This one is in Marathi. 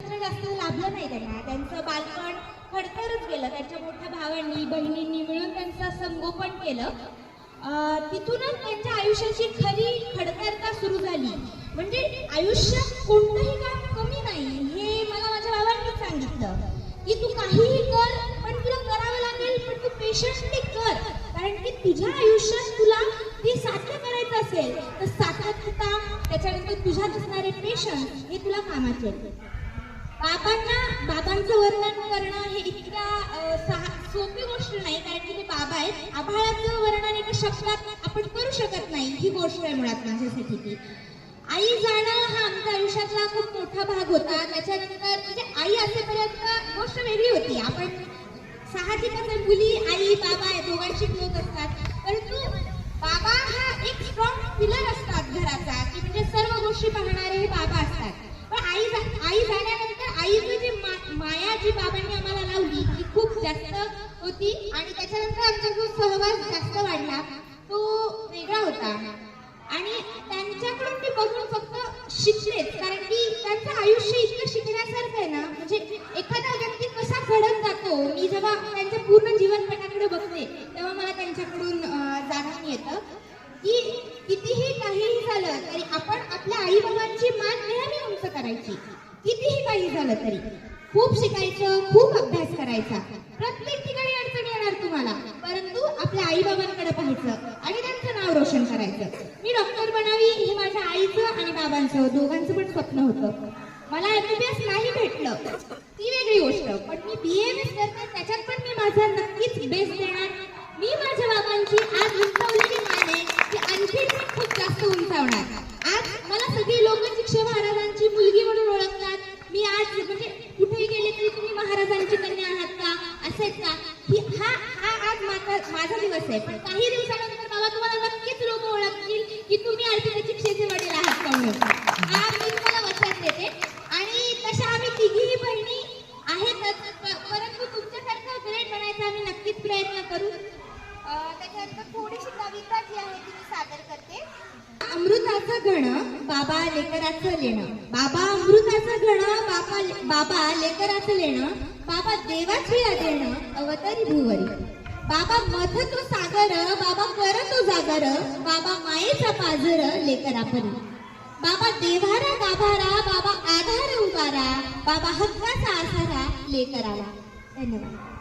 जास्त लाभलं नाही त्यांना. त्यांचं बालपण खडतरच गेलं. त्यांच्या मोठ्या भावांनी बहिणींनी मिळून त्यांचं संगोपन केलं. तिथूनच त्यांच्या आयुष्याची खरी खडतरता सुरू झाली. म्हणजे आयुष्यात कोणतंही काम कमी नाही हे मला माझ्या बाबांनी सांगितलं की तू काहीही कर पण तुला करावं लागेल, पण तू पेशंटली कर, कारण की तुझ्या आयुष्यात तुला ते साध्य करायचं असेल तर सातत्यता, त्याच्यानंतर तुझ्यात असणारे पेशन्स हे तुला कामाचे. बाबांचं वर्णन करणं हे इतक्या सोपी गोष्ट नाही, कारण की ते बाबा आहेत. आभाळाचं वर्णन एका शब्दात आपण करू शकत नाही, ही गोष्ट आहे मुळात माझ्यासाठी ती. आई जाणं हा आमच्या आयुष्यातला खूप मोठा भाग होता. त्याच्यानंतर म्हणजे आई असेपर्यंत गोष्ट वेगळी होती. आपण साहजिकच मुली आई बाबा या दोघांशी क्लोज असतात, परंतु बाबा हा एक स्ट्रॉंग पिलर असतात घराचा, की म्हणजे सर्व गोष्टी पाहणारे हे बाबा असतात. पण आई जाण्यानंतर आईची जी माया जी बाबांनी आम्हाला लावली ती खूप जास्त होती, आणि त्याच्यानंतर आमचा जो सहवास जास्त वाढला तो वेगळा होता. आणि त्यांच्याकडून मी बघून फक्त शिकलेच, कारण की त्यांचं आयुष्य इतकं शिकण्यासारखं आहे ना. म्हणजे एखादा व्यक्ती कसा घडत जातो, मी जेव्हा त्यांच्या पूर्ण जीवनपटाकडे बघते तेव्हा मला त्यांच्याकडून जाणून येतं की कितीही काहीही झालं तरी आपण आपल्या आई बाबांची मान नेहमी उंच करायची. कितीही काही झालं तरी खूप शिकायचं, खूप अभ्यास करायचा. प्रत्येक ठिकाणी अडचणी येणार तुम्हाला, परंतु आपल्या आई बाबांकडे पाहायचं आणि त्यांचं नाव रोशन करायचं. मी डॉक्टर बनावी हे माझ्या आईचं आणि बाबांचं दोघांचं पण स्वप्न होतं. मला MBBS नाही भेटलं ती वेगळी गोष्ट, पण मी BAMS करते त्याच्यात पण मी माझा नक्कीच बेस्ट देणार. मी माझ्या बाबांची आज उंचावलेली मान आहे की आणखी खूप जास्त उंचावणार. आज मला सगळी लोक शिक्षक महाराजांची मुलगी म्हणून ओळखतात. मी आज म्हणजे कुठेही गेले तरी तुम्ही महाराजांची कन्या आहात का, असेच का, हा आज माझा दिवस आहे. पण काही दिवसानंतर बाबा तुम्हाला नक्कीच लोक ओळखतील की तुम्ही अर्पिता चिपसेचे वडील आहात का म्हणून. हा मी तुम्हाला वचन देते. आणि तशा आम्ही तिघीही बहिणी आहेतच, परंतु तुमच्यासारखं ग्रेट बनायचा आम्ही नक्कीच प्रयत्न करू. त्याच्यानंतर थोडीशी कविता जी आहे ती मी सादर करते. अमृताचं घण बाबा लेकराचं लेणं. बाबा अमृताचं घण बाबा लेकराचं लेणं. बाबा देवाची देणं अवतरी भुवरी. बाबा मथतो सागर बाबा करतो जागर. बाबा मायेचा पाजर लेकरापरी. बाबा देवारा गाभारा बाबा आधार उभारा. बाबा हक्काचा आधारा लेकराला. धन्यवाद.